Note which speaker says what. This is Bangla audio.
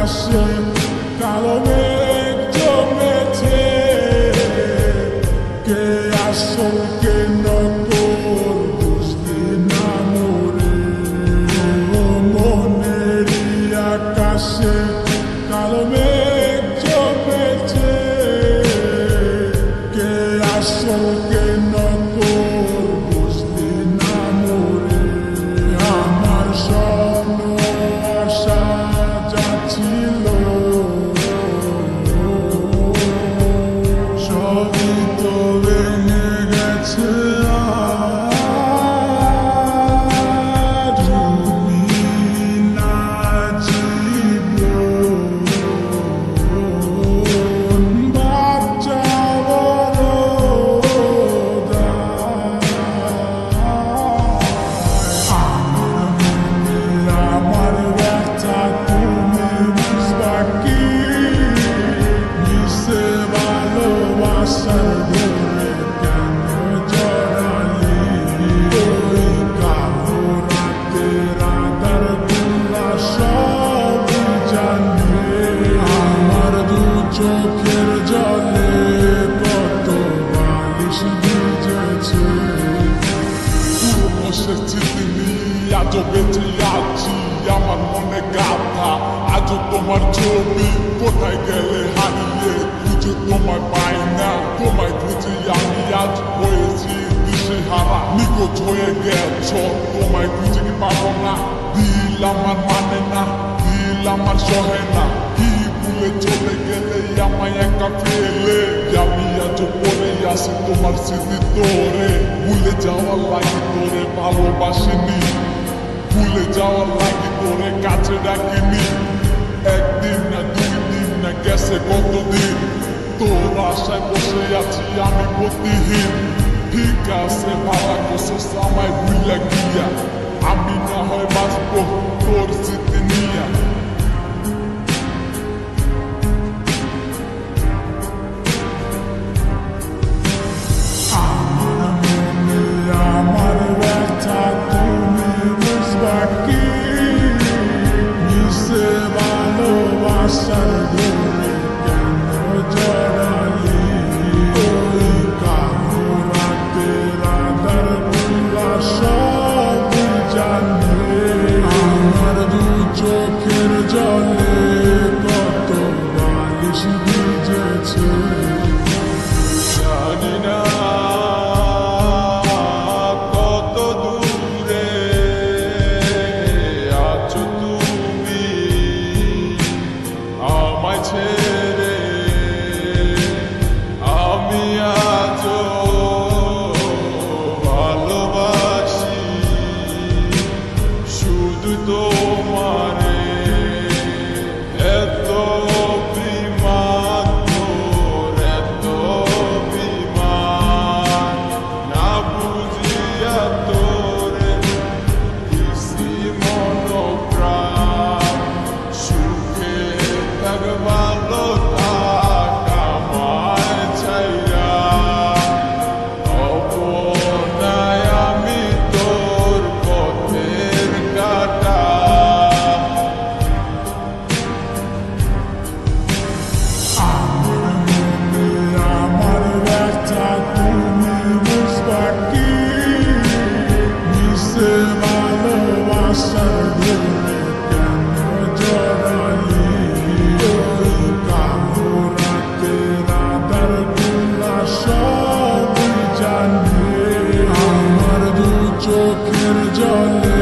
Speaker 1: আকাশে কালো মেঘ জমেছে, কে আসল কে নকল বুঝলি না মোরে। মনেরই আকাশে কালো মেঘ জমেছে, কে আসল কে নকল বুঝলি না মোরে। আমার স্বপ্ন আশা যা ছিল সবই তো ভেঙে গেছে। আজ তুমি না জীবন বাঁচাবার আমার ব্যথা তুমি বুঝবা কি? মিশে ভালোবাসার ঘরে কেন জড়ালি? ওই কালো রাতের আঁধার গুলা সবই জানে। আমার দু চোখের জলে কত বালিশ ভিজেছে। পুরনো স্মৃতি নিয়ে আজও বেঁচে আছি, আমার মনে গাথা আজও তোমার ছবি। কোথায় গেলে হারিয়ে খুঁজে তোমায় পাই না, তোমায় খুঁজে আমি আজ হয়েছি দিশেহারা। নিখোঁজ হয়ে গেছ, তোমায় খুঁজে কি পাবো না? দিল আমার মানে না, দিল আমার সহে না। কি ভুলে চলে গেলে আমায় একা ফেলে? আমি আজও পড়ে আসি তোমার স্মৃতি তোরে। ভুলে যাওয়ার লাগে তোরে ভালোবাসিনি, ভুলে যাওয়ার লাগে তোরে কাছে রাখিনি। একদিন না দুই দিন না গেছে কতদিন, তোর আশায় বসে আছি আমি গতিহীন। ঠিক আছে ভাড়া করছিস আমায় ভুলে গিয়া, আমি না হয় বাঁচবো তোর স্মৃতি নিয়া। আমার ব্যথা তুমি বুঝবা কি? মিশে ভালোবাসার ঘরে কেন জড়ালি? ওই কালো রাতের আঁধার গুলা সবই জানে। আমার দু চোখের জলে কত বালিশ ভিজেছে।
Speaker 2: জানি না কত দূরে আছো তুমি আমায় ছেড়ে। আমি আজও ভালোবাসি শুধু তোমারে। এত অভিমান তোর, এত অভিমান না বুঝিয়া তোরে দিছি মনপ্রাণ। সুখে থাক ভালো থাক আমায় ছাইরা, অপনায় আমি তোর পথের কাটা।
Speaker 1: আমার ব্যথা তুমি বুঝবা কি? মিশে ভালোবাসার ঘরে কেন জড়ালি? ওই কালো রাতের আঁধার গুলা সবই জানে। আমার দু চোখের জলে